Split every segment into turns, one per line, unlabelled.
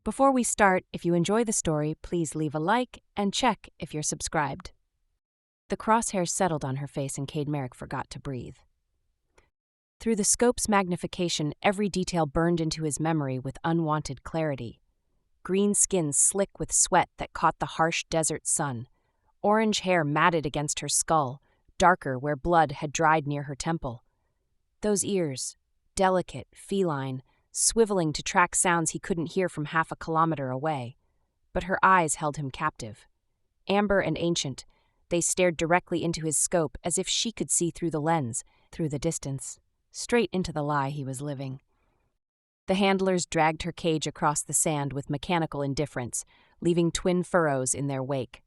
Before we start, if you enjoy the story, please leave a like and check if you're subscribed. The crosshairs settled on her face and Cade Merrick forgot to breathe. Through the scope's magnification, every detail burned into his memory with unwanted clarity. Green skin slick with sweat that caught the harsh desert sun. Orange hair matted against her skull, darker where blood had dried near her temple. Those ears, delicate, feline, swiveling to track sounds he couldn't hear from half a kilometer away. But her eyes held him captive. Amber and ancient, they stared directly into his scope as if she could see through the lens, through the distance, straight into the lie he was living. The handlers dragged her cage across the sand with mechanical indifference, leaving twin furrows in their wake.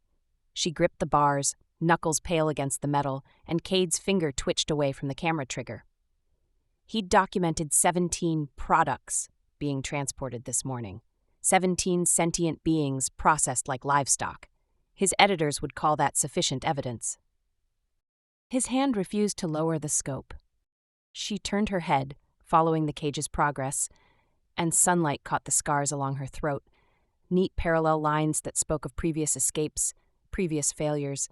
She gripped the bars, knuckles pale against the metal, and Cade's finger twitched away from the camera trigger. He'd documented 17 products being transported this morning. 17 sentient beings processed like livestock. His editors would call that sufficient evidence. His hand refused to lower the scope. She turned her head, following the cage's progress, and sunlight caught the scars along her throat, neat parallel lines that spoke of previous escapes, previous failures.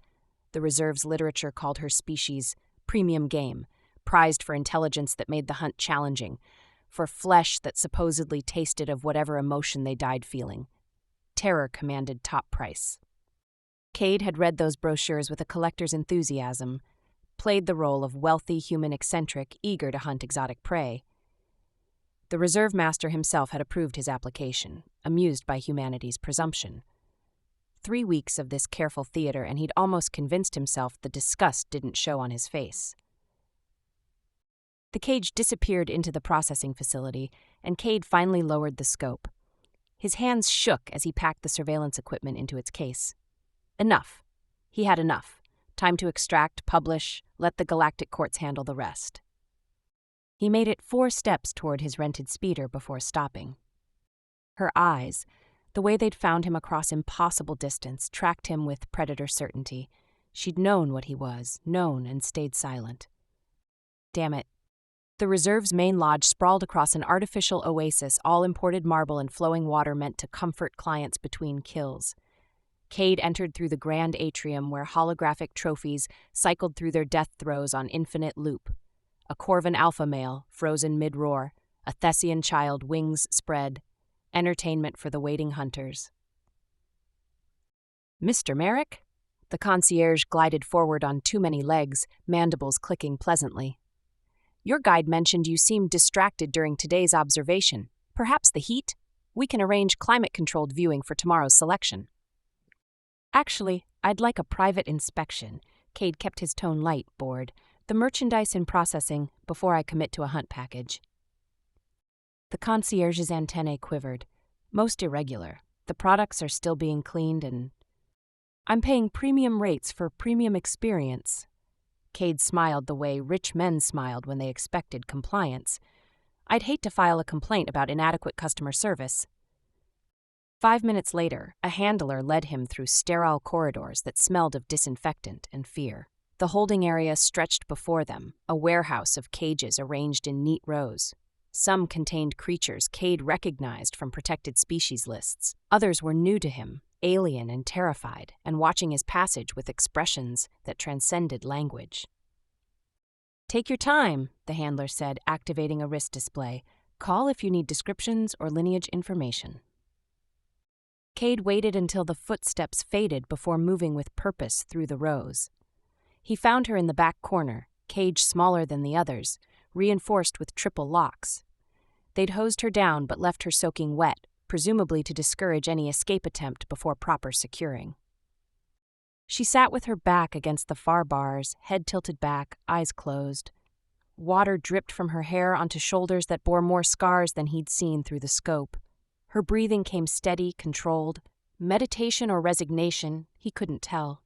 The reserve's literature called her species premium game, prized for intelligence that made the hunt challenging, for flesh that supposedly tasted of whatever emotion they died feeling. Terror commanded top price. Cade had read those brochures with a collector's enthusiasm, played the role of wealthy human eccentric eager to hunt exotic prey. The reserve master himself had approved his application, amused by humanity's presumption. 3 weeks of this careful theater, and he'd almost convinced himself the disgust didn't show on his face. The cage disappeared into the processing facility, and Cade finally lowered the scope. His hands shook as he packed the surveillance equipment into its case. Enough. He had enough. Time to extract, publish, let the galactic courts handle the rest. He made it 4 steps toward his rented speeder before stopping. Her eyes, the way they'd found him across impossible distance, tracked him with predator certainty. She'd known what he was, known and stayed silent. Damn it. The reserve's main lodge sprawled across an artificial oasis, all imported marble and flowing water meant to comfort clients between kills. Cade entered through the grand atrium where holographic trophies cycled through their death throes on infinite loop. A Corvan alpha male, frozen mid-roar, a Thessian child, wings spread, entertainment for the waiting hunters. Mr. Merrick? The concierge glided forward on too many legs, mandibles clicking pleasantly. Your guide mentioned you seemed distracted during today's observation. Perhaps the heat? We can arrange climate-controlled viewing for tomorrow's selection. Actually, I'd like a private inspection. Cade kept his tone light, bored. The merchandise in processing before I commit to a hunt package. The concierge's antennae quivered. Most irregular. The products are still being cleaned and... I'm paying premium rates for premium experience. Cade smiled the way rich men smiled when they expected compliance. I'd hate to file a complaint about inadequate customer service. 5 minutes later, a handler led him through sterile corridors that smelled of disinfectant and fear. The holding area stretched before them, a warehouse of cages arranged in neat rows. Some contained creatures Cade recognized from protected species lists. Others were new to him, alien and terrified, and watching his passage with expressions that transcended language. Take your time, the handler said, activating a wrist display. Call if you need descriptions or lineage information. Cade waited until the footsteps faded before moving with purpose through the rows. He found her in the back corner, cage smaller than the others, reinforced with triple locks. They'd hosed her down but left her soaking wet, presumably to discourage any escape attempt before proper securing. She sat with her back against the far bars, head tilted back, eyes closed. Water dripped from her hair onto shoulders that bore more scars than he'd seen through the scope. Her breathing came steady, controlled. Meditation or resignation, he couldn't tell.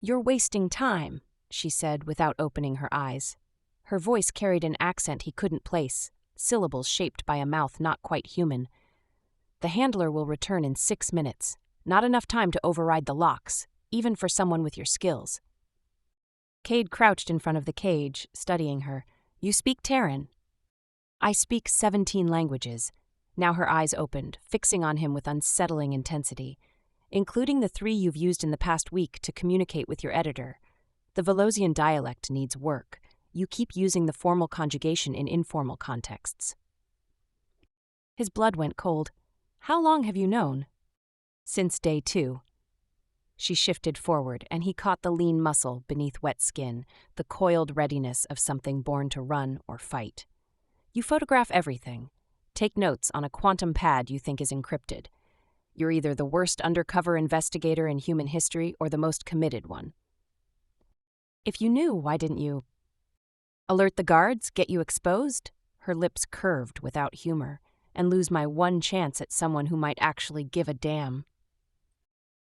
You're wasting time, she said without opening her eyes. Her voice carried an accent he couldn't place, syllables shaped by a mouth not quite human. The handler will return in 6 minutes. Not enough time to override the locks, even for someone with your skills. Cade crouched in front of the cage, studying her. You speak Terran? I speak 17 languages. Now her eyes opened, fixing on him with unsettling intensity. "Including the 3 you've used in the past week to communicate with your editor. The Velosian dialect needs work. You keep using the formal conjugation in informal contexts." His blood went cold. "How long have you known?" "Since day 2. She shifted forward, and he caught the lean muscle beneath wet skin, the coiled readiness of something born to run or fight. "You photograph everything. Take notes on a quantum pad you think is encrypted. You're either the worst undercover investigator in human history or the most committed one." "If you knew, why didn't you?" "Alert the guards, get you exposed?" Her lips curved without humor, "and lose my one chance at someone who might actually give a damn."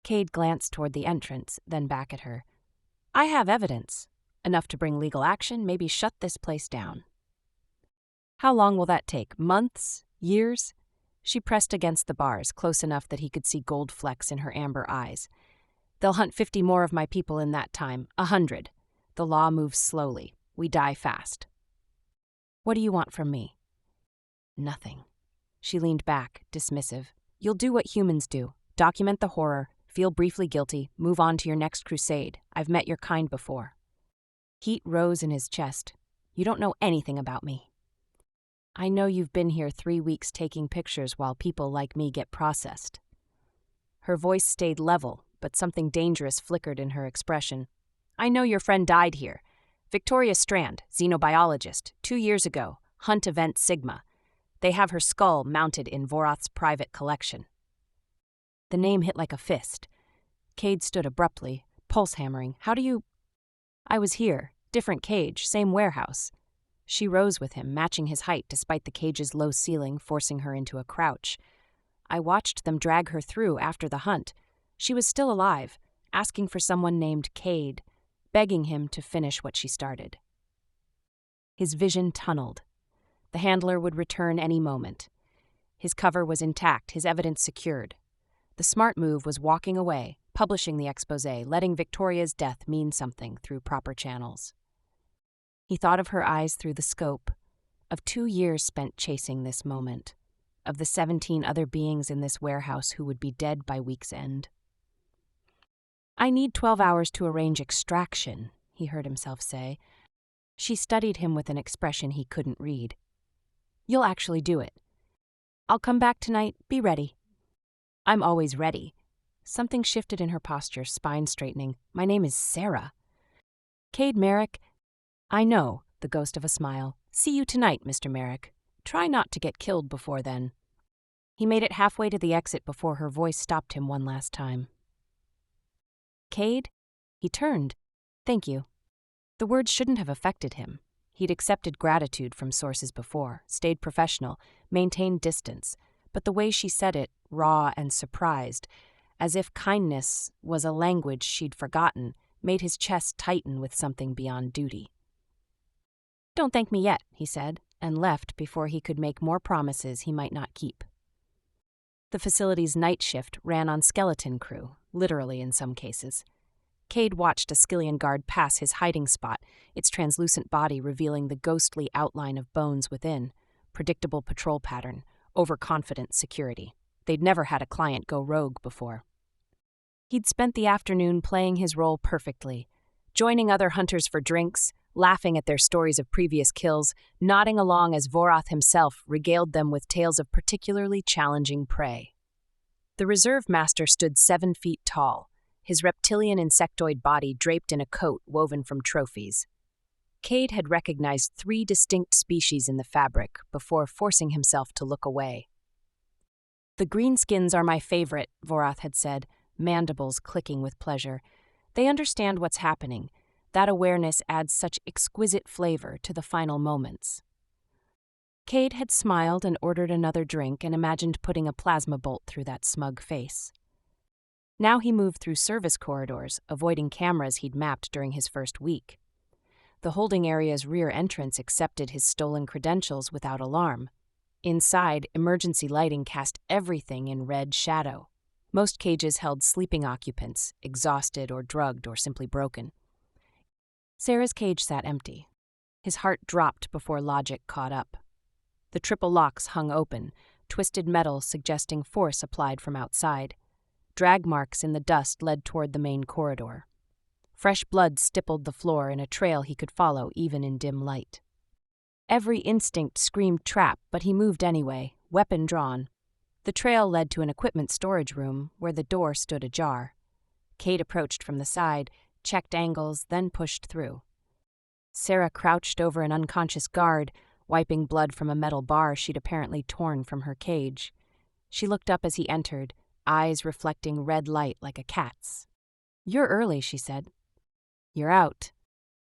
Cade glanced toward the entrance, then back at her. "I have evidence. Enough to bring legal action, maybe shut this place down." "How long will that take? Months? Years?" She pressed against the bars, close enough that he could see gold flecks in her amber eyes. "They'll hunt 50 more of my people in that time, 100. The law moves slowly. We die fast." "What do you want from me?" "Nothing." She leaned back, dismissive. "You'll do what humans do. Document the horror, feel briefly guilty, move on to your next crusade. I've met your kind before." Heat rose in his chest. "You don't know anything about me." "I know you've been here 3 weeks taking pictures while people like me get processed." Her voice stayed level, but something dangerous flickered in her expression. "I know your friend died here. Victoria Strand, xenobiologist, 2 years ago, Hunt Event Sigma. They have her skull mounted in Vorath's private collection." The name hit like a fist. Cade stood abruptly, pulse hammering. "How do you—" "I was here. Different cage, same warehouse." She rose with him, matching his height despite the cage's low ceiling forcing her into a crouch. "I watched them drag her through after the hunt. She was still alive, asking for someone named Cade, begging him to finish what she started." His vision tunneled. The handler would return any moment. His cover was intact, his evidence secured. The smart move was walking away, publishing the exposé, letting Victoria's death mean something through proper channels. He thought of her eyes through the scope, of 2 years spent chasing this moment, of the 17 other beings in this warehouse who would be dead by week's end. "I need 12 hours to arrange extraction," he heard himself say. She studied him with an expression he couldn't read. "You'll actually do it." "I'll come back tonight. Be ready." "I'm always ready." Something shifted in her posture, spine straightening. "My name is Sarah." "Cade Merrick." "I know," the ghost of a smile. "See you tonight, Mr. Merrick. Try not to get killed before then." He made it halfway to the exit before her voice stopped him one last time. "Cade?" He turned. "Thank you." The words shouldn't have affected him. He'd accepted gratitude from sources before, stayed professional, maintained distance, but the way she said it, raw and surprised, as if kindness was a language she'd forgotten, made his chest tighten with something beyond duty. "Don't thank me yet," he said, and left before he could make more promises he might not keep. The facility's night shift ran on skeleton crew, literally in some cases. Cade watched a Skillian guard pass his hiding spot, its translucent body revealing the ghostly outline of bones within. Predictable patrol pattern, overconfident security. They'd never had a client go rogue before. He'd spent the afternoon playing his role perfectly, joining other hunters for drinks, laughing at their stories of previous kills, nodding along as Vorath himself regaled them with tales of particularly challenging prey. The reserve master stood 7 feet tall, his reptilian insectoid body draped in a coat woven from trophies. Cade had recognized 3 distinct species in the fabric before forcing himself to look away. "The greenskins are my favorite," Vorath had said, mandibles clicking with pleasure. "They understand what's happening. That awareness adds such exquisite flavor to the final moments." Cade had smiled and ordered another drink and imagined putting a plasma bolt through that smug face. Now he moved through service corridors, avoiding cameras he'd mapped during his first week. The holding area's rear entrance accepted his stolen credentials without alarm. Inside, emergency lighting cast everything in red shadow. Most cages held sleeping occupants, exhausted or drugged or simply broken. Sarah's cage sat empty. His heart dropped before logic caught up. The triple locks hung open, twisted metal suggesting force applied from outside. Drag marks in the dust led toward the main corridor. Fresh blood stippled the floor in a trail he could follow even in dim light. Every instinct screamed trap, but he moved anyway, weapon drawn. The trail led to an equipment storage room where the door stood ajar. Cade approached from the side, checked angles, then pushed through. Sarah crouched over an unconscious guard, wiping blood from a metal bar she'd apparently torn from her cage. She looked up as he entered, eyes reflecting red light like a cat's. "You're early," she said. "You're out."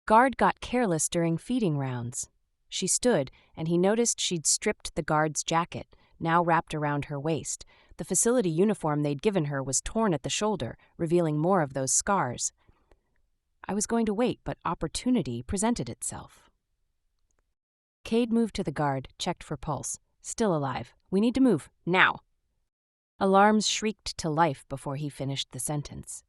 Guard got careless during feeding rounds. She stood, and he noticed she'd stripped the guard's jacket, now wrapped around her waist. The facility uniform they'd given her was torn at the shoulder, revealing more of those scars. "I was going to wait, but opportunity presented itself." Cade moved to the guard, checked for pulse. "Still alive. We need to move, now." Alarms shrieked to life before he finished the sentence.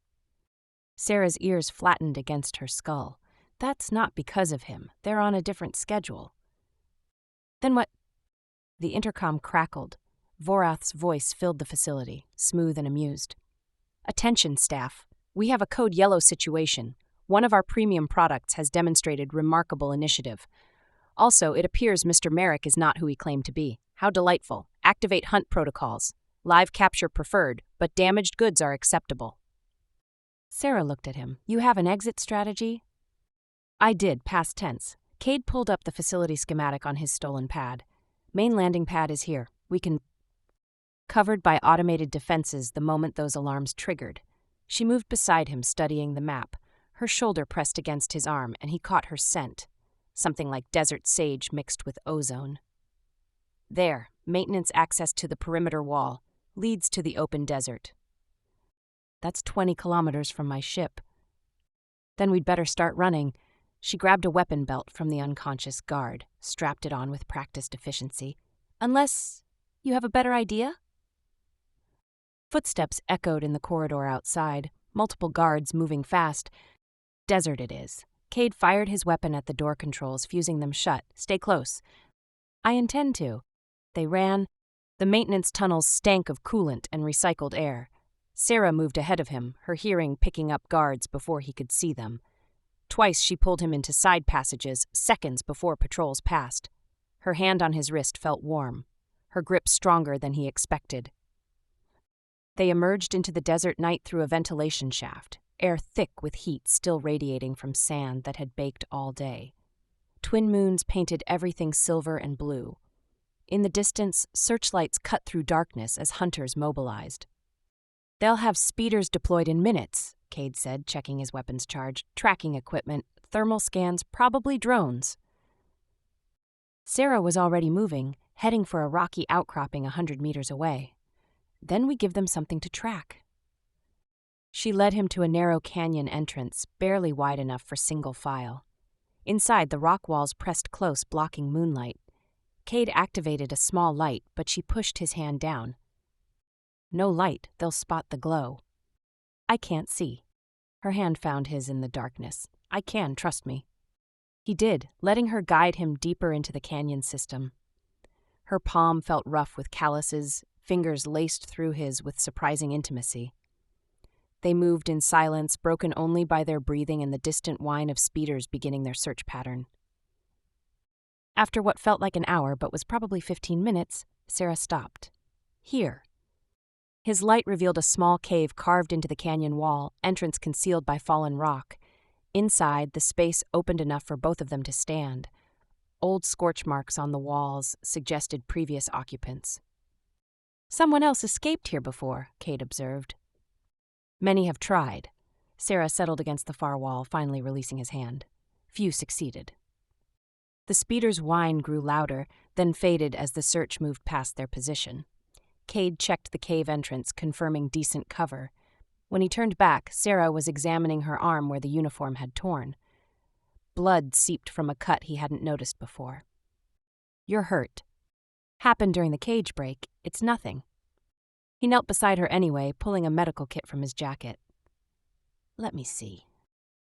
Sarah's ears flattened against her skull. That's not because of him. They're on a different schedule. "Then what?" The intercom crackled. Vorath's voice filled the facility, smooth and amused. "Attention, staff. We have a code yellow situation. One of our premium products has demonstrated remarkable initiative. Also, it appears Mr. Merrick is not who he claimed to be. How delightful. Activate hunt protocols. Live capture preferred, but damaged goods are acceptable." Sarah looked at him. "You have an exit strategy?" "I did, past tense." Cade pulled up the facility schematic on his stolen pad. "Main landing pad is here. We can..." Covered by automated defenses the moment those alarms triggered. She moved beside him, studying the map. Her shoulder pressed against his arm, and he caught her scent. Something like desert sage mixed with ozone. "There, maintenance access to the perimeter wall. Leads to the open desert." "That's 20 kilometers from my ship." "Then we'd better start running." She grabbed a weapon belt from the unconscious guard, strapped it on with practiced efficiency. "Unless you have a better idea?" Footsteps echoed in the corridor outside, multiple guards moving fast. "Desert it is." Cade fired his weapon at the door controls, fusing them shut. "Stay close." "I intend to." They ran. The maintenance tunnels stank of coolant and recycled air. Sarah moved ahead of him, her hearing picking up guards before he could see them. Twice she pulled him into side passages, seconds before patrols passed. Her hand on his wrist felt warm, her grip stronger than he expected. They emerged into the desert night through a ventilation shaft, air thick with heat still radiating from sand that had baked all day. Twin moons painted everything silver and blue. In the distance, searchlights cut through darkness as hunters mobilized. "They'll have speeders deployed in minutes," Cade said, checking his weapons charge. "Tracking equipment, thermal scans, probably drones." Sarah was already moving, heading for a rocky outcropping 100 meters away. "Then we give them something to track." She led him to a narrow canyon entrance, barely wide enough for single file. Inside, the rock walls pressed close, blocking moonlight. Cade activated a small light, but she pushed his hand down. "No light, they'll spot the glow." "I can't see." Her hand found his in the darkness. "I can, trust me." He did, letting her guide him deeper into the canyon system. Her palm felt rough with calluses, fingers laced through his with surprising intimacy. They moved in silence, broken only by their breathing and the distant whine of speeders beginning their search pattern. After what felt like an hour but was probably 15 minutes, Sarah stopped. "Here." His light revealed a small cave carved into the canyon wall, entrance concealed by fallen rock. Inside, the space opened enough for both of them to stand. Old scorch marks on the walls suggested previous occupants. "Someone else escaped here before," Cade observed. "Many have tried." Sarah settled against the far wall, finally releasing his hand. "Few succeeded." The speeder's whine grew louder, then faded as the search moved past their position. Cade checked the cave entrance, confirming decent cover. When he turned back, Sarah was examining her arm where the uniform had torn. Blood seeped from a cut he hadn't noticed before. "You're hurt." "Happened during the cage break. It's nothing." He knelt beside her anyway, pulling a medical kit from his jacket. "Let me see."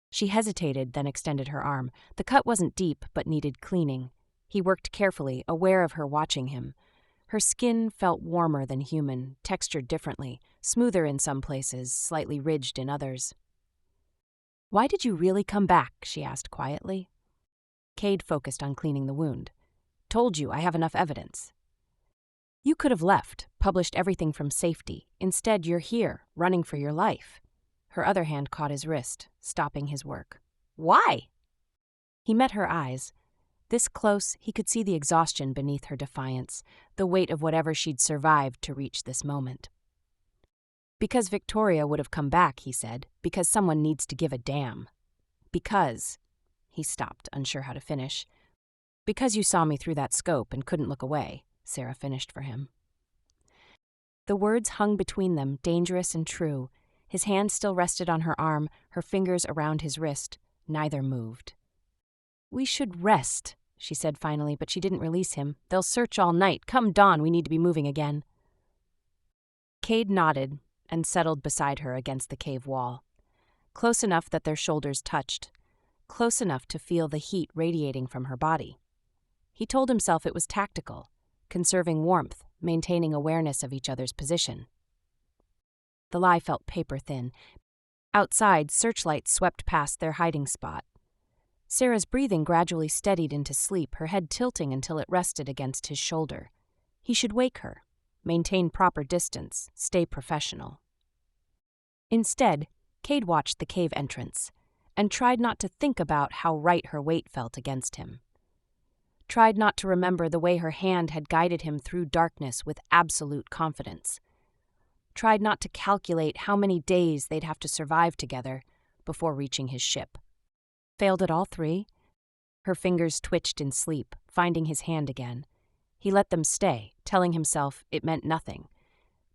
She hesitated, then extended her arm. The cut wasn't deep, but needed cleaning. He worked carefully, aware of her watching him. Her skin felt warmer than human, textured differently, smoother in some places, slightly ridged in others. "Why did you really come back?" she asked quietly. Cade focused on cleaning the wound. "Told you I have enough evidence." "You could have left, published everything from safety. Instead, you're here, running for your life." Her other hand caught his wrist, stopping his work. "Why?" He met her eyes. This close, he could see the exhaustion beneath her defiance, the weight of whatever she'd survived to reach this moment. "Because Victoria would have come back," he said. "Because someone needs to give a damn. Because—" He stopped, unsure how to finish. "Because you saw me through that scope and couldn't look away," Sarah finished for him. The words hung between them, dangerous and true. His hand still rested on her arm, her fingers around his wrist. Neither moved. "We should rest," she said finally, but she didn't release him. "They'll search all night. Come dawn, we need to be moving again." Cade nodded and settled beside her against the cave wall. Close enough that their shoulders touched. Close enough to feel the heat radiating from her body. He told himself it was tactical, conserving warmth, maintaining awareness of each other's position. The lie felt paper-thin. Outside, searchlights swept past their hiding spot. Sarah's breathing gradually steadied into sleep, her head tilting until it rested against his shoulder. He should wake her, maintain proper distance, stay professional. Instead, Cade watched the cave entrance and tried not to think about how right her weight felt against him. Tried not to remember the way her hand had guided him through darkness with absolute confidence. Tried not to calculate how many days they'd have to survive together before reaching his ship. Failed at all three? Her fingers twitched in sleep, finding his hand again. He let them stay, telling himself it meant nothing.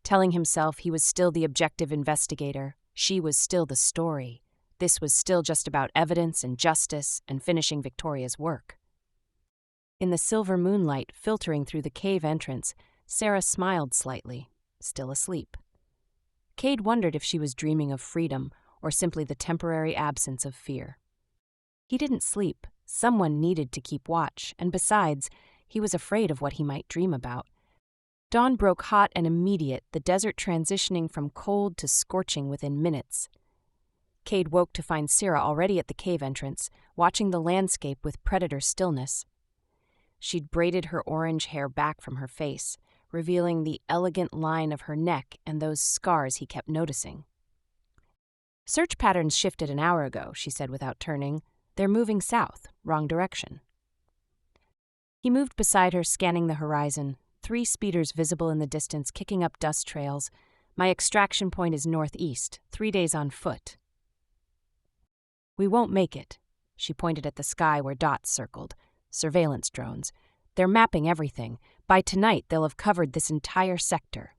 Telling himself he was still the objective investigator, she was still the story. This was still just about evidence and justice and finishing Victoria's work. In the silver moonlight filtering through the cave entrance, Sarah smiled slightly, still asleep. Cade wondered if she was dreaming of freedom or simply the temporary absence of fear. He didn't sleep. Someone needed to keep watch, and besides, he was afraid of what he might dream about. Dawn broke hot and immediate, the desert transitioning from cold to scorching within minutes. Cade woke to find Sarah already at the cave entrance, watching the landscape with predator stillness. She'd braided her orange hair back from her face, revealing the elegant line of her neck and those scars he kept noticing. "Search patterns shifted an hour ago," she said without turning. "They're moving south, wrong direction." He moved beside her, scanning the horizon, 3 speeders visible in the distance, kicking up dust trails. "My extraction point is northeast, 3 days on foot." "We won't make it." She pointed at the sky where dots circled. Surveillance drones. "They're mapping everything. By tonight, they'll have covered this entire sector."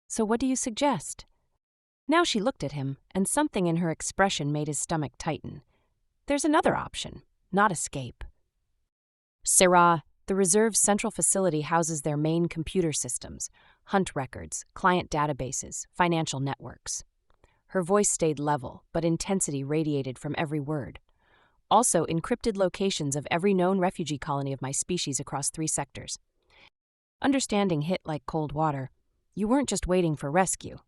"So what do you suggest?" Now she looked at him, and something in her expression made his stomach tighten. "There's another option, not escape." "Sarah, the Reserve's central facility houses their main computer systems, hunt records, client databases, financial networks." Her voice stayed level, but intensity radiated from every word. "Also, encrypted locations of every known refugee colony of my species across 3 sectors." Understanding hit like cold water. "You weren't just waiting for rescue."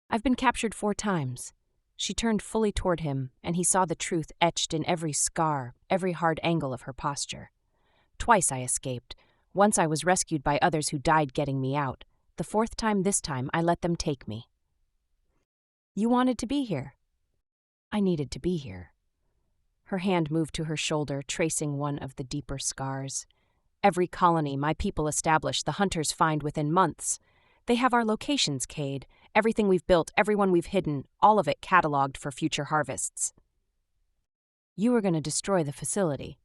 "I've been captured 4 times. She turned fully toward him, and he saw the truth etched in every scar, every hard angle of her posture. "Twice I escaped. Once I was rescued by others who died getting me out. The 4th time this time, I let them take me." "You wanted to be here." "I needed to be here." Her hand moved to her shoulder, tracing one of the deeper scars. "Every colony my people establish, the hunters find within months. They have our locations, Cade. Everything we've built, everyone we've hidden, all of it cataloged for future harvests." "You were going to destroy the facility."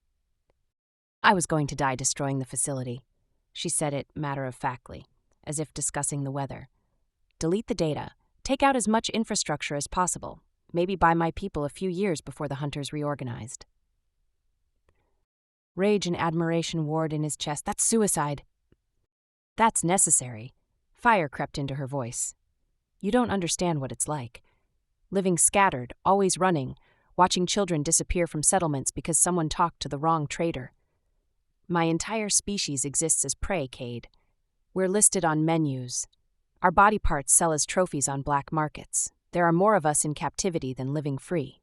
"I was going to die destroying the facility." She said it matter-of-factly, as if discussing the weather. "Delete the data. Take out as much infrastructure as possible. Maybe buy my people a few years before the hunters reorganized." Rage and admiration warred in his chest. "That's suicide." "That's necessary." Fire crept into her voice. "You don't understand what it's like. Living scattered, always running, watching children disappear from settlements because someone talked to the wrong trader. My entire species exists as prey, Cade. We're listed on menus. Our body parts sell as trophies on black markets. There are more of us in captivity than living free.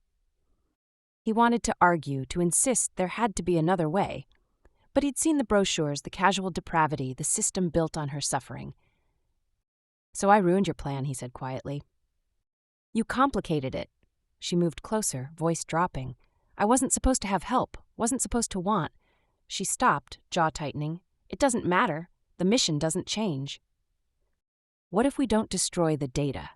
He wanted to argue, to insist there had to be another way. But he'd seen the brochures, the casual depravity, the system built on her suffering. So I ruined your plan, he said quietly. You complicated it. She moved closer, voice dropping. I wasn't supposed to have help, wasn't supposed to want. She stopped, jaw tightening. It doesn't matter. The mission doesn't change. What if we don't destroy the data?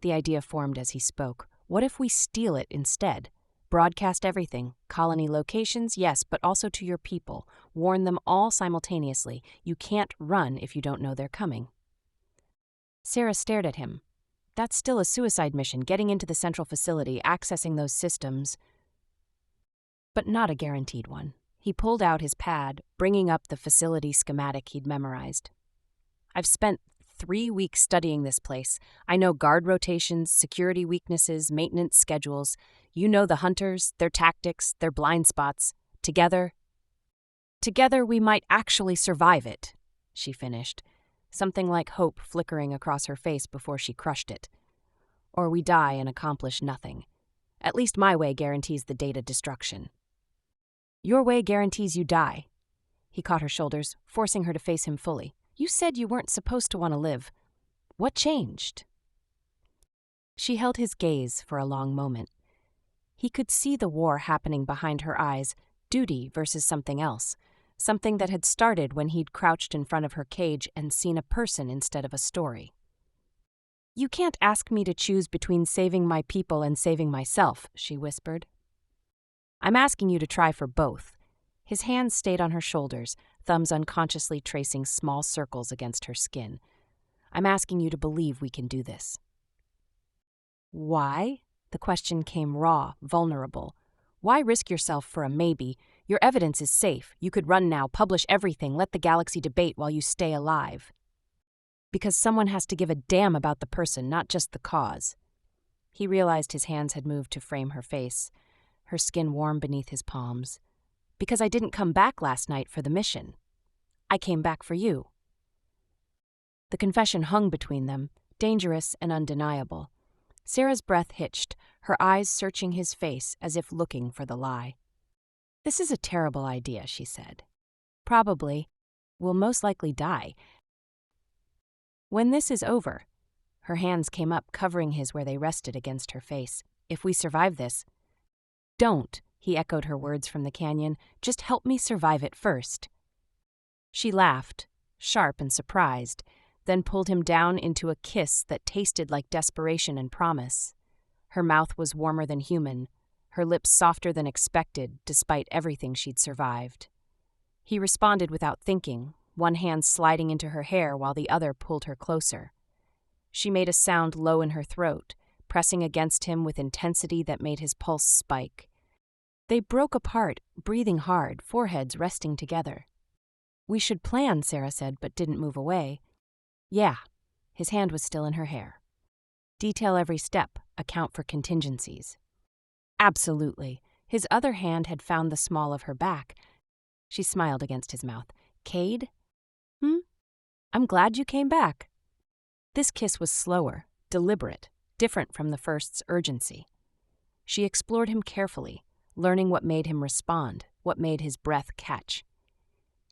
The idea formed as he spoke. What if we steal it instead? Broadcast everything. Colony locations, yes, but also to your people. Warn them all simultaneously. You can't run if you don't know they're coming. Sarah stared at him. That's still a suicide mission, getting into the central facility, accessing those systems. But not a guaranteed one. He pulled out his pad, bringing up the facility schematic he'd memorized. I've spent 3 weeks studying this place. I know guard rotations, security weaknesses, maintenance schedules. You know the hunters, their tactics, their blind spots. Together we might actually survive it, she finished, something like hope flickering across her face before she crushed it. Or we die and accomplish nothing. At least my way guarantees the data destruction. Your way guarantees you die. He caught her shoulders, forcing her to face him fully. You said you weren't supposed to want to live. What changed? She held his gaze for a long moment. He could see the war happening behind her eyes, duty versus something else, something that had started when he'd crouched in front of her cage and seen a person instead of a story. You can't ask me to choose between saving my people and saving myself, she whispered. I'm asking you to try for both. His hands stayed on her shoulders, thumbs unconsciously tracing small circles against her skin. I'm asking you to believe we can do this. Why? The question came raw, vulnerable. Why risk yourself for a maybe? Your evidence is safe. You could run now, publish everything, let the galaxy debate while you stay alive. Because someone has to give a damn about the person, not just the cause. He realized his hands had moved to frame her face, her skin warm beneath his palms. Because I didn't come back last night for the mission. I came back for you. The confession hung between them, dangerous and undeniable. Sarah's breath hitched, her eyes searching his face as if looking for the lie. This is a terrible idea, she said. Probably. We'll most likely die. When this is over, her hands came up, covering his where they rested against her face. If we survive this, don't, he echoed her words from the canyon. Just help me survive it first. She laughed, sharp and surprised, then pulled him down into a kiss that tasted like desperation and promise. Her mouth was warmer than human, her lips softer than expected, despite everything she'd survived. He responded without thinking, one hand sliding into her hair while the other pulled her closer. She made a sound low in her throat, pressing against him with intensity that made his pulse spike. They broke apart, breathing hard, foreheads resting together. We should plan, Sarah said, but didn't move away. Yeah, his hand was still in her hair. Detail every step, account for contingencies. Absolutely. His other hand had found the small of her back. She smiled against his mouth. Cade? I'm glad you came back. This kiss was slower, deliberate, different from the first's urgency. She explored him carefully, learning what made him respond, what made his breath catch.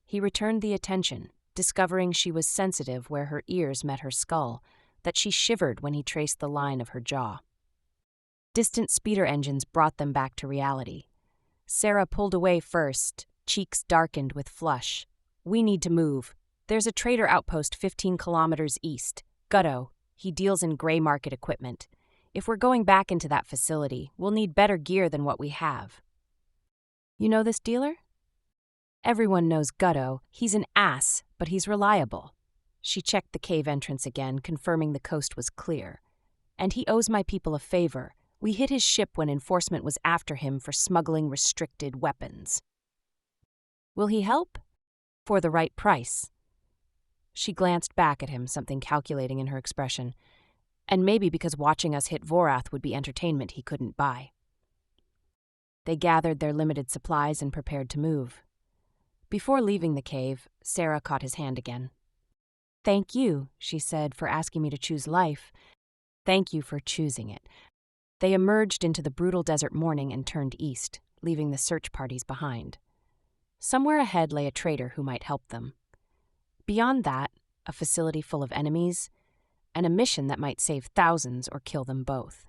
He returned the attention, discovering she was sensitive where her ears met her skull, that she shivered when he traced the line of her jaw. Distant speeder engines brought them back to reality. Sarah pulled away first, cheeks darkened with flush. We need to move. There's a trader outpost 15 kilometers east. Gutto. He deals in gray market equipment. If we're going back into that facility, we'll need better gear than what we have. You know this dealer? Everyone knows Gutto. He's an ass, but he's reliable. She checked the cave entrance again, confirming the coast was clear. And he owes my people a favor. We hit his ship when enforcement was after him for smuggling restricted weapons. Will he help? For the right price. She glanced back at him, something calculating in her expression. And maybe because watching us hit Vorath would be entertainment he couldn't buy. They gathered their limited supplies and prepared to move. Before leaving the cave, Sarah caught his hand again. "Thank you," she said, "for asking me to choose life. Thank you for choosing it." They emerged into the brutal desert morning and turned east, leaving the search parties behind. Somewhere ahead lay a trader who might help them. Beyond that, a facility full of enemies, and a mission that might save thousands or kill them both.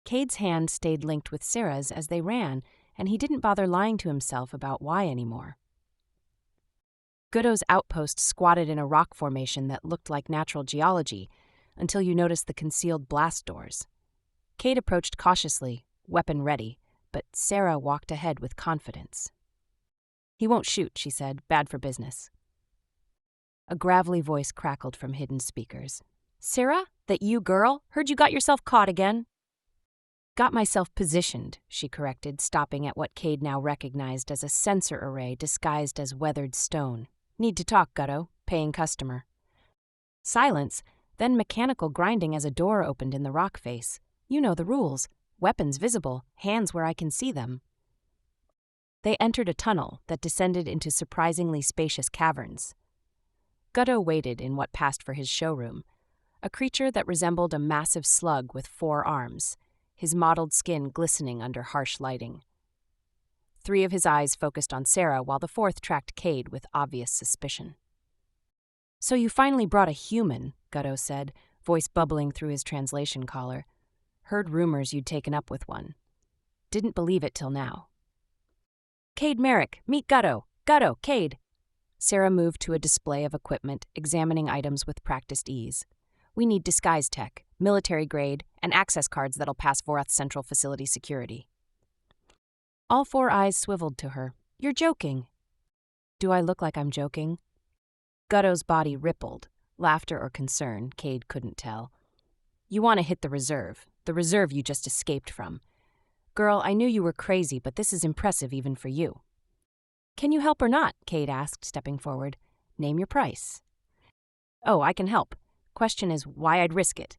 Cade's hand stayed linked with Sarah's as they ran, and he didn't bother lying to himself about why anymore. Goodo's outpost squatted in a rock formation that looked like natural geology, until you noticed the concealed blast doors. Cade approached cautiously, weapon ready, but Sarah walked ahead with confidence. "He won't shoot," she said, "bad for business." A gravelly voice crackled from hidden speakers. "Sarah, that you girl? Heard you got yourself caught again." "Got myself positioned," she corrected, stopping at what Cade now recognized as a sensor array disguised as weathered stone. "Need to talk, Gutto. Paying customer." Silence, then mechanical grinding as a door opened in the rock face. "You know the rules. Weapons visible, hands where I can see them." They entered a tunnel that descended into surprisingly spacious caverns. Gutto waited in what passed for his showroom, a creature that resembled a massive slug with 4 arms, his mottled skin glistening under harsh lighting. 3 of his eyes focused on Sarah, while the 4th tracked Cade with obvious suspicion. "So you finally brought a human," Gutto said, voice bubbling through his translation collar. "Heard rumors you'd taken up with one. Didn't believe it till now." "Cade Merrick, meet Gutto. Gutto, Cade." Sarah moved to a display of equipment, examining items with practiced ease. "We need disguise tech, military grade, and access cards that'll pass Vorath's central facility security." All 4 eyes swiveled to her. "You're joking." "Do I look like I'm joking?" Gutto's body rippled. Laughter or concern, Cade couldn't tell. "You want to hit the reserve you just escaped from. Girl, I knew you were crazy, but this is impressive even for you." "Can you help or not?" Cade asked, stepping forward. "Name your price." "Oh, I can help. Question is why I'd risk it."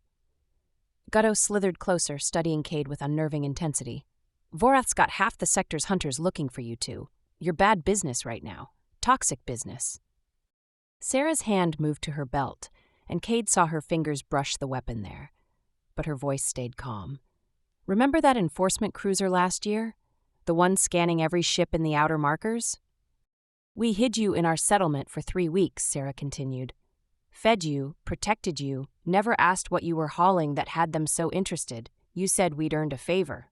Gutto slithered closer, studying Cade with unnerving intensity. "Vorath's got half the sector's hunters looking for you two. You're bad business right now. Toxic business." Sarah's hand moved to her belt, and Cade saw her fingers brush the weapon there. But her voice stayed calm. "Remember that enforcement cruiser last year? The one scanning every ship in the outer markers? We hid you in our settlement for 3 weeks, Sarah continued. Fed you, protected you, never asked what you were hauling that had them so interested. You said we'd earned a favor."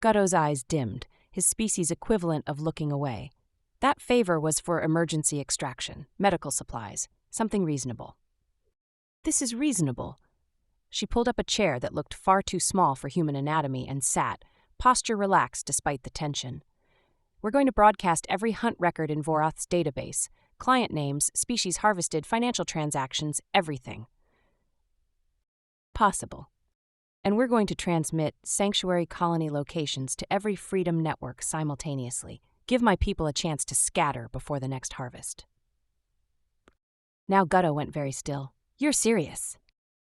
Gutto's eyes dimmed, his species equivalent of looking away. That favor was for emergency extraction, medical supplies, something reasonable. "This is reasonable." She pulled up a chair that looked far too small for human anatomy and sat, posture relaxed despite the tension. "We're going to broadcast every hunt record in Vorath's database, client names, species harvested, financial transactions, everything possible. And we're going to transmit sanctuary colony locations to every Freedom network simultaneously. Give my people a chance to scatter before the next harvest." Now Gutto went very still. "You're serious."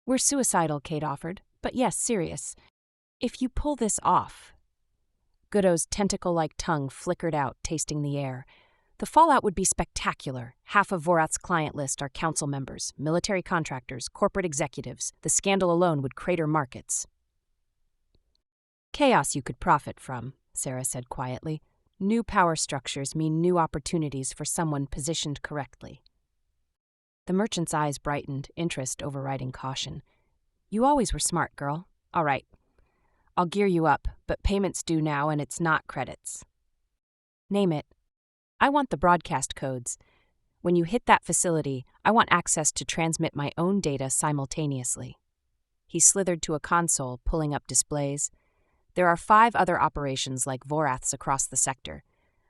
"We're suicidal," Cade offered, "but yes, serious. If you pull this off." Gutto's tentacle-like tongue flickered out, tasting the air. "The fallout would be spectacular. Half of Vorath's client list are council members, military contractors, corporate executives. The scandal alone would crater markets." "Chaos you could profit from," Sarah said quietly. "New power structures mean new opportunities for someone positioned correctly." The merchant's eyes brightened, interest overriding caution. "You always were smart, girl. All right. I'll gear you up, but payment's due now and it's not credits." "Name it." "I want the broadcast codes. When you hit that facility, I want access to transmit my own data simultaneously." He slithered to a console, pulling up displays. "There are 5 other operations like Vorath's across the sector.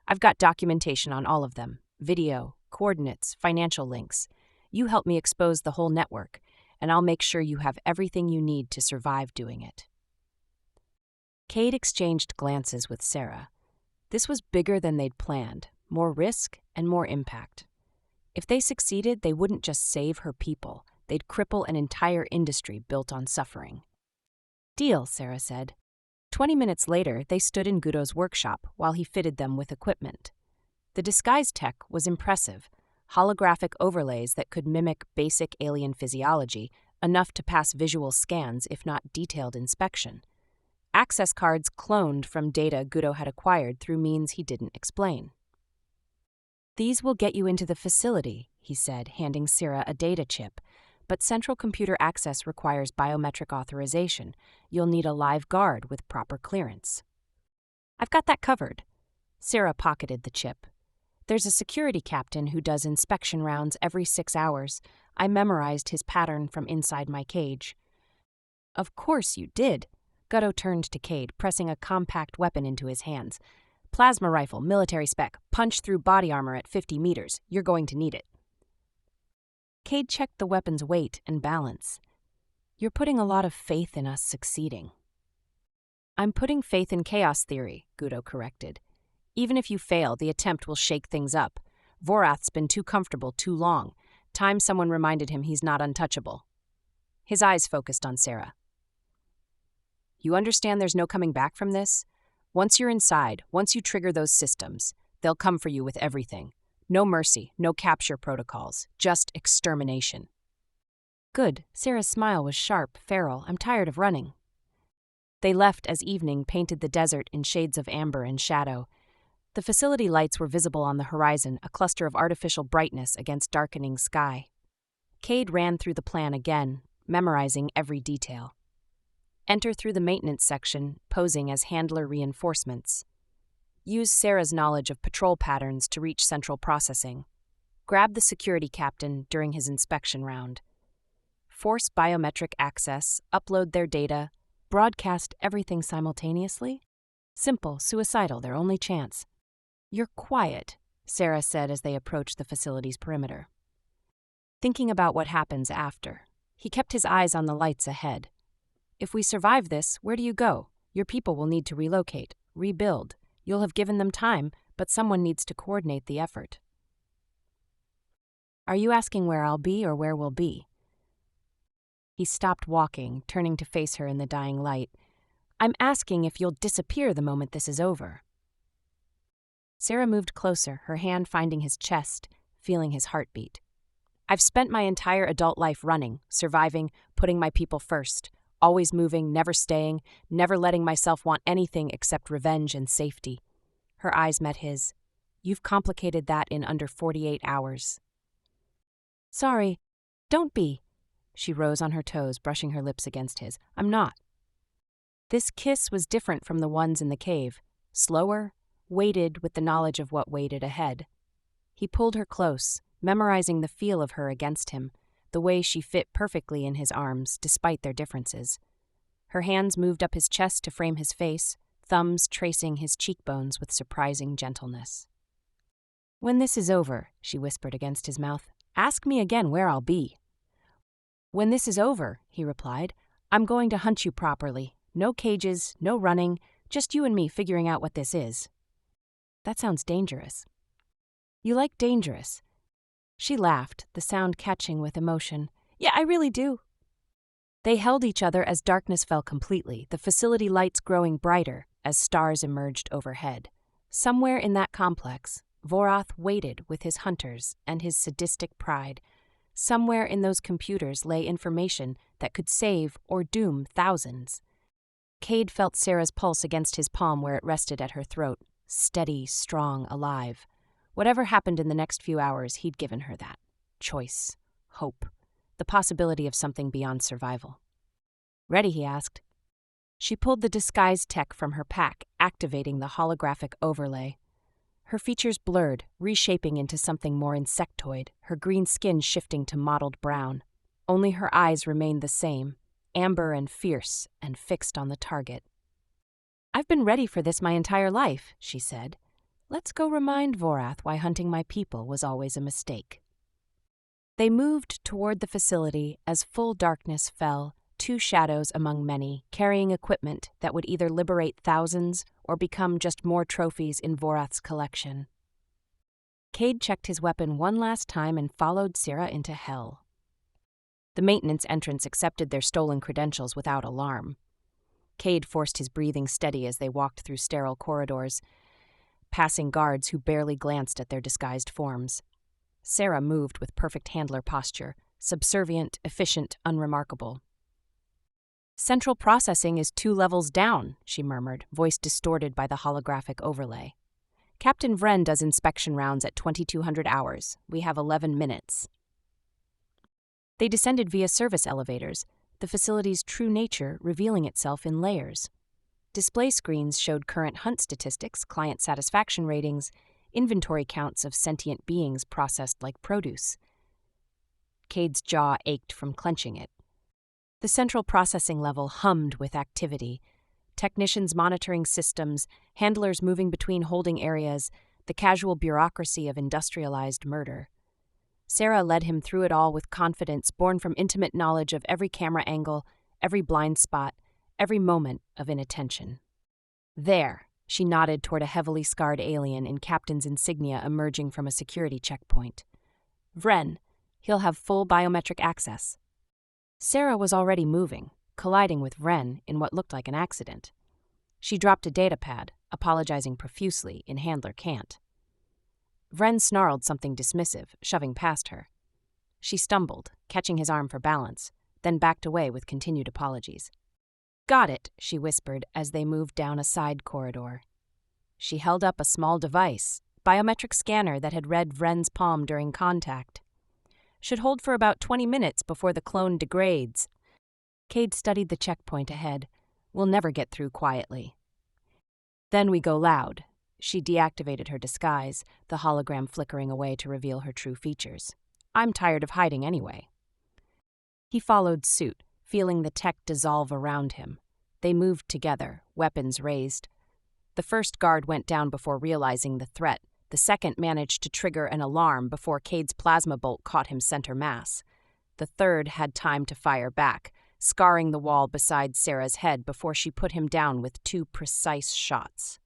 I've got documentation on all of them. Video, coordinates, financial links. You help me expose the whole network, and I'll make sure you have everything you need to survive doing it." Cade exchanged glances with Sarah. This was bigger than they'd planned, more risk and more impact. If they succeeded, they wouldn't just save her people, they'd cripple an entire industry built on suffering. "Deal," Sarah said. 20 minutes later, they stood in Gutto's workshop while he fitted them with equipment. The disguise tech was impressive. Holographic overlays that could mimic basic alien physiology, enough to pass visual scans if not detailed inspection. Access cards cloned from data Gudo had acquired through means he didn't explain. "These will get you into the facility," he said, handing Syrah a data chip. "But central computer access requires biometric authorization. You'll need a live guard with proper clearance." "I've got that covered." Syrah pocketed the chip. "There's a security captain who does inspection rounds every 6 hours. I memorized his pattern from inside my cage." "Of course you did." Gudo turned to Cade, pressing a compact weapon into his hands. "Plasma rifle, military spec, punch through body armor at 50 meters. You're going to need it." Cade checked the weapon's weight and balance. "You're putting a lot of faith in us succeeding." "I'm putting faith in chaos theory," Gudo corrected. "Even if you fail, the attempt will shake things up. Vorath's been too comfortable too long. Time someone reminded him he's not untouchable." His eyes focused on Syrah. "You understand there's no coming back from this? Once you're inside, once you trigger those systems, they'll come for you with everything. No mercy, no capture protocols, just extermination." "Good." Syrah's smile was sharp, feral. "I'm tired of running." They left as evening painted the desert in shades of amber and shadow. The facility lights were visible on the horizon, a cluster of artificial brightness against darkening sky. Cade ran through the plan again, memorizing every detail. Enter through the maintenance section, posing as handler reinforcements. Use Sarah's knowledge of patrol patterns to reach central processing. Grab the security captain during his inspection round. Force biometric access, upload their data, broadcast everything simultaneously? Simple, suicidal, their only chance. "You're quiet," Syrah said as they approached the facility's perimeter. "Thinking about what happens after." He kept his eyes on the lights ahead. "If we survive this, where do you go? Your people will need to relocate, rebuild. You'll have given them time, but someone needs to coordinate the effort." "Are you asking where I'll be or where we'll be?" He stopped walking, turning to face her in the dying light. "I'm asking if you'll disappear the moment this is over." Syrah moved closer, her hand finding his chest, feeling his heartbeat. "I've spent my entire adult life running, surviving, putting my people first. Always moving, never staying, never letting myself want anything except revenge and safety." Her eyes met his. "You've complicated that in under 48 hours. "Sorry, don't be." She rose on her toes, brushing her lips against his. "I'm not." This kiss was different from the ones in the cave. Slower, weighted with the knowledge of what waited ahead. He pulled her close, memorizing the feel of her against him, the way she fit perfectly in his arms, despite their differences. Her hands moved up his chest to frame his face, thumbs tracing his cheekbones with surprising gentleness. "When this is over," she whispered against his mouth, "ask me again where I'll be." "When this is over," he replied, "I'm going to hunt you properly. No cages, no running, just you and me figuring out what this is." "That sounds dangerous." "You like dangerous." She laughed, the sound catching with emotion. "Yeah, I really do." They held each other as darkness fell completely, the facility lights growing brighter as stars emerged overhead. Somewhere in that complex, Vorath waited with his hunters and his sadistic pride. Somewhere in those computers lay information that could save or doom thousands. Cade felt Syrah's pulse against his palm where it rested at her throat, steady, strong, alive. Whatever happened in the next few hours, he'd given her that. Choice. Hope. The possibility of something beyond survival. "Ready?" he asked. She pulled the disguise tech from her pack, activating the holographic overlay. Her features blurred, reshaping into something more insectoid, her green skin shifting to mottled brown. Only her eyes remained the same, amber and fierce, and fixed on the target. "I've been ready for this my entire life," she said. "Let's go remind Vorath why hunting my people was always a mistake." They moved toward the facility as full darkness fell, two shadows among many, carrying equipment that would either liberate thousands or become just more trophies in Vorath's collection. Cade checked his weapon one last time and followed Syrah into hell. The maintenance entrance accepted their stolen credentials without alarm. Cade forced his breathing steady as they walked through sterile corridors. passing guards who barely glanced at their disguised forms. Sarah moved with perfect handler posture, subservient, efficient, unremarkable. "Central processing is 2 levels down," she murmured, voice distorted by the holographic overlay. "Captain Vren does inspection rounds at 2200 hours. We have 11 minutes. They descended via service elevators, the facility's true nature revealing itself in layers. Display screens showed current hunt statistics, client satisfaction ratings, inventory counts of sentient beings processed like produce. Cade's jaw ached from clenching it. The central processing level hummed with activity. Technicians monitoring systems, handlers moving between holding areas, the casual bureaucracy of industrialized murder. Sarah led him through it all with confidence born from intimate knowledge of every camera angle, every blind spot, every moment of inattention. "There," she nodded toward a heavily scarred alien in captain's insignia emerging from a security checkpoint. "Vren, he'll have full biometric access." Sarah was already moving, colliding with Vren in what looked like an accident. She dropped a datapad, apologizing profusely in handler cant. Vren snarled something dismissive, shoving past her. She stumbled, catching his arm for balance, then backed away with continued apologies. "Got it," she whispered as they moved down a side corridor. She held up a small device, biometric scanner that had read Vren's palm during contact. "Should hold for about 20 minutes before the clone degrades." Cade studied the checkpoint ahead. "We'll never get through quietly." "Then we go loud." She deactivated her disguise, the hologram flickering away to reveal her true features. "I'm tired of hiding anyway." He followed suit, feeling the tech dissolve around him. They moved together, weapons raised. The first guard went down before realizing the threat. The second managed to trigger an alarm before Cade's plasma bolt caught him center mass. The third had time to fire back, scarring the wall beside Sarah's head before she put him down with 2 precise shots.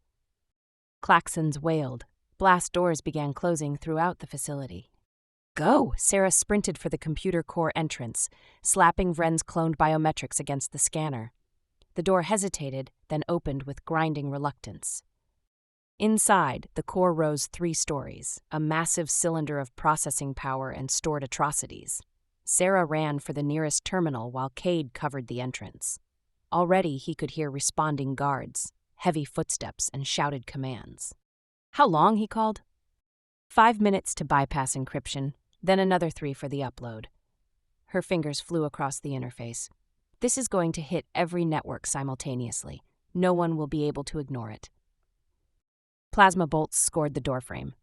Klaxons wailed. Blast doors began closing throughout the facility. "Go!" Sarah sprinted for the computer core entrance, slapping Vren's cloned biometrics against the scanner. The door hesitated, then opened with grinding reluctance. Inside, the core rose 3 stories, a massive cylinder of processing power and stored atrocities. Sarah ran for the nearest terminal while Cade covered the entrance. Already he could hear responding guards, heavy footsteps, and shouted commands. "How long?" he called. 5 minutes to bypass encryption, then another 3 for the upload. Her fingers flew across the interface. "This is going to hit every network simultaneously. No one will be able to ignore it." Plasma bolts scored the doorframe.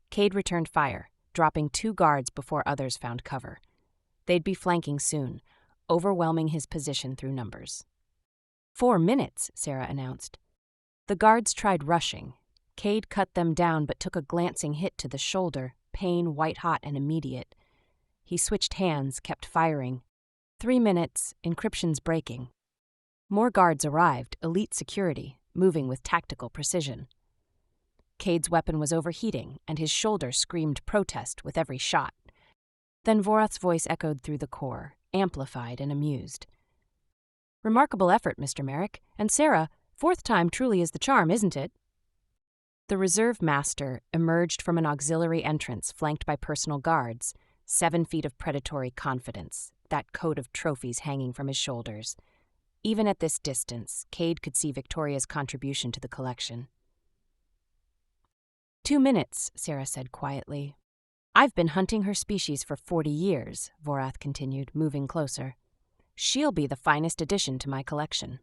Cade returned fire, dropping 2 guards before others found cover. They'd be flanking soon, overwhelming his position through numbers. 4 minutes, Sarah announced. The guards tried rushing. Cade cut them down but took a glancing hit to the shoulder, pain white-hot and immediate. He switched hands, kept firing. 3 minutes, encryption's breaking. More guards arrived, elite security, moving with tactical precision. Cade's weapon was overheating, and his shoulder screamed protest with every shot. Then Vorath's voice echoed through the core, amplified and amused. "Remarkable effort, Mr. Merrick. And Sarah, 4th time truly is the charm, isn't it?" The reserve master emerged from an auxiliary entrance flanked by personal guards, 7 feet of predatory confidence, that coat of trophies hanging from his shoulders. Even at this distance, Cade could see Victoria's contribution to the collection. 2 minutes, Sarah said quietly. "I've been hunting her species for 40 years, Vorath continued, moving closer. "She'll be the finest addition to my collection."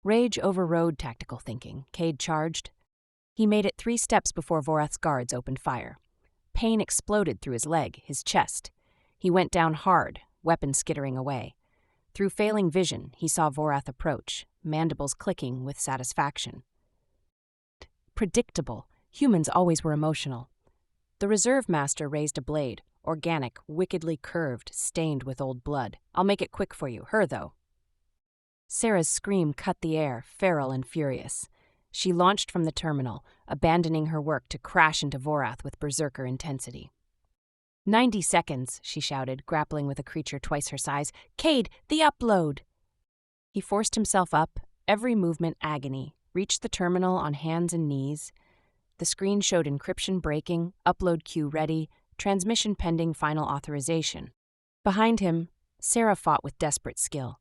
Rage overrode tactical thinking. Cade charged. He made it 3 steps before Vorath's guards opened fire. Pain exploded through his leg, his chest. He went down hard, weapon skittering away. Through failing vision, he saw Vorath approach, mandibles clicking with satisfaction. Predictable. Humans always were emotional. The reserve master raised a blade, organic, wickedly curved, stained with old blood. "I'll make it quick for you. Her, though." Sarah's scream cut the air, feral and furious. She launched from the terminal, abandoning her work to crash into Vorath with berserker intensity. 90 seconds, she shouted, grappling with a creature twice her size. "Cade, the upload!" He forced himself up, every movement agony, reached the terminal on hands and knees. The screen showed encryption breaking, upload queue ready, transmission pending final authorization. Behind him, Sarah fought with desperate skill.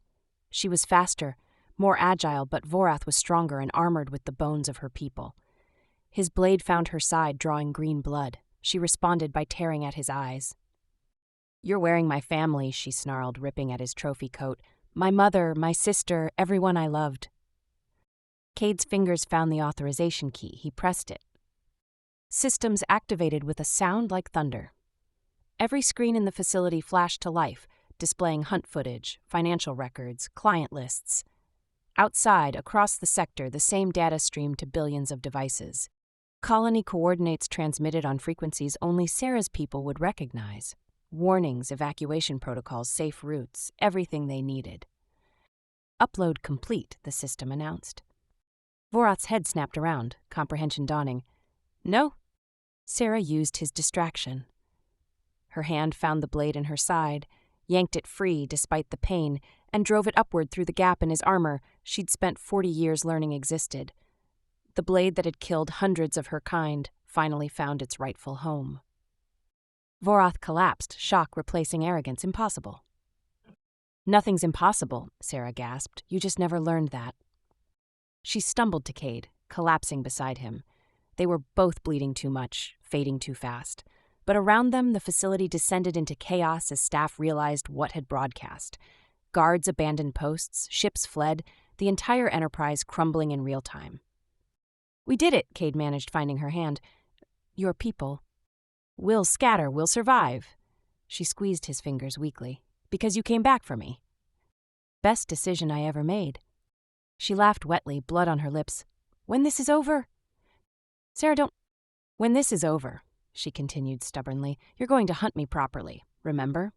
She was faster, more agile, but Vorath was stronger and armored with the bones of her people. His blade found her side, drawing green blood. She responded by tearing at his eyes. "You're wearing my family," she snarled, ripping at his trophy coat. "My mother, my sister, everyone I loved." Cade's fingers found the authorization key. He pressed it. Systems activated with a sound like thunder. Every screen in the facility flashed to life, displaying hunt footage, financial records, client lists. Outside, across the sector, the same data streamed to billions of devices. Colony coordinates transmitted on frequencies only Sarah's people would recognize. Warnings, evacuation protocols, safe routes, everything they needed. "Upload complete," the system announced. Vorath's head snapped around, comprehension dawning. "No." Sarah used his distraction. Her hand found the blade in her side, yanked it free despite the pain, and drove it upward through the gap in his armor she'd spent 40 years learning existed. The blade that had killed hundreds of her kind finally found its rightful home. Vorath collapsed, shock replacing arrogance. "Impossible." "Nothing's impossible," Sarah gasped. "You just never learned that." She stumbled to Cade, collapsing beside him. They were both bleeding too much, fading too fast. But around them, the facility descended into chaos as staff realized what had broadcast. Guards abandoned posts, ships fled, the entire enterprise crumbling in real time. "We did it," Cade managed, finding her hand. "Your people. We'll scatter, we'll survive." She squeezed his fingers weakly. "Because you came back for me." "Best decision I ever made." She laughed wetly, blood on her lips. "When this is over?" "Sarah, don't—" "When this is over," she continued stubbornly, "you're going to hunt me properly, remember?"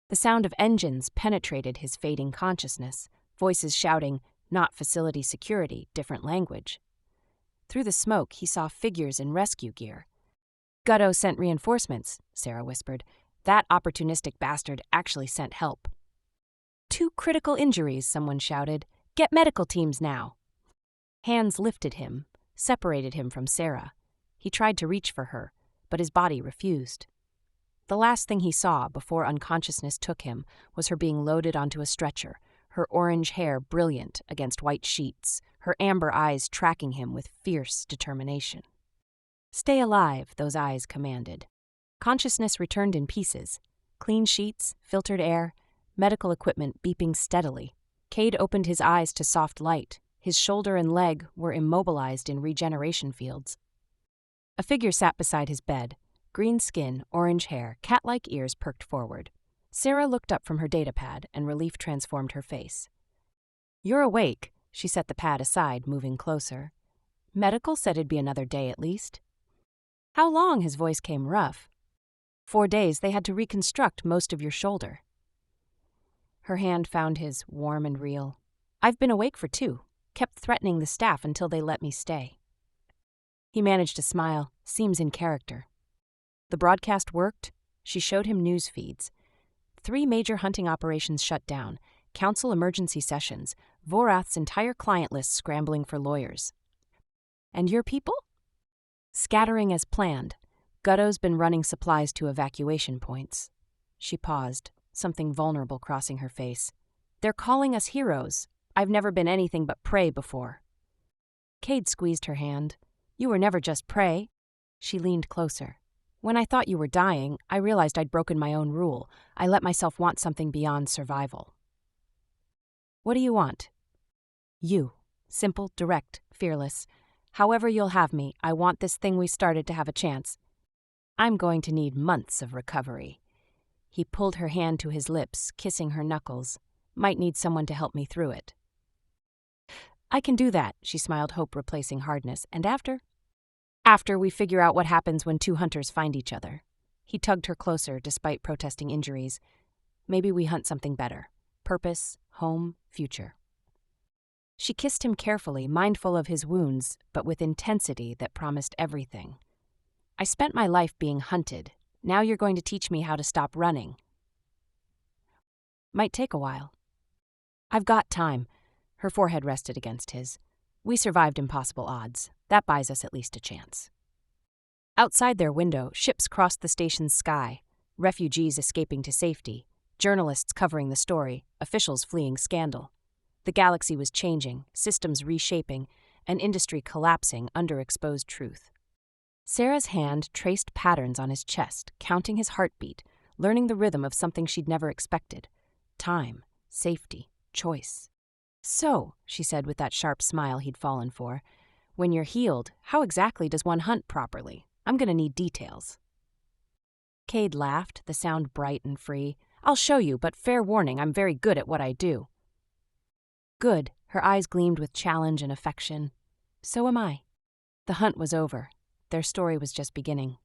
The sound of engines penetrated his fading consciousness, voices shouting, "Not facility security, different language." Through the smoke, he saw figures in rescue gear. "Gutto sent reinforcements," Sarah whispered. "That opportunistic bastard actually sent help." "2 critical injuries," someone shouted. "Get medical teams now." Hands lifted him, separated him from Sarah. He tried to reach for her, but his body refused. The last thing he saw before unconsciousness took him was her being loaded onto a stretcher, her orange hair brilliant against white sheets, her amber eyes tracking him with fierce determination. "Stay alive," those eyes commanded. Consciousness returned in pieces. Clean sheets, filtered air, medical equipment beeping steadily. Cade opened his eyes to soft light. His shoulder and leg were immobilized in regeneration fields. A figure sat beside his bed. Green skin, orange hair, cat-like ears perked forward. Sarah looked up from her datapad, and relief transformed her face. "You're awake." She set the pad aside, moving closer. "Medical said it'd be another day at least." "How long?" His voice came rough. 4 days. They had to reconstruct most of your shoulder." Her hand found his, warm and real. "I've been awake for 2. Kept threatening the staff until they let me stay." He managed to smile. Seems in character. The broadcast worked. She showed him news feeds. 3 major hunting operations shut down, council emergency sessions, Vorath's entire client list scrambling for lawyers. "And your people?" "Scattering as planned. Gutto's been running supplies to evacuation points." She paused, something vulnerable crossing her face. "They're calling us heroes. I've never been anything but prey before." Cade squeezed her hand. "You were never just prey." She leaned closer. "When I thought you were dying, I realized I'd broken my own rule. I let myself want something beyond survival." "What do you want?" "You. Simple, direct, fearless. However you'll have me, I want this thing we started to have a chance. I'm going to need months of recovery." He pulled her hand to his lips, kissing her knuckles. "Might need someone to help me through it." "I can do that," she smiled, hope replacing hardness. "And after?" "After we figure out what happens when 2 hunters find each other." He tugged her closer despite protesting injuries. "Maybe we hunt something better. Purpose, home, future." She kissed him carefully, mindful of his wounds, but with intensity that promised everything. "I spent my life being hunted. Now you're going to teach me how to stop running." "Might take a while." "I've got time." Her forehead rested against his. We survived impossible odds. That buys us at least a chance. Outside their window, ships crossed the station's sky, refugees escaping to safety, journalists covering the story, officials fleeing scandal. The galaxy was changing, systems reshaping, and industry collapsing under exposed truth. Sarah's hand traced patterns on his chest, counting his heartbeat, learning the rhythm of something she'd never expected. Time, safety, choice. "So," she said with that sharp smile he'd fallen for, "when you're healed, how exactly does one hunt properly? I'm gonna need details." Cade laughed, the sound bright and free. "I'll show you, but fair warning, I'm very good at what I do." "Good," her eyes gleamed with challenge and affection. "So am I." The hunt was over. Their story was just beginning.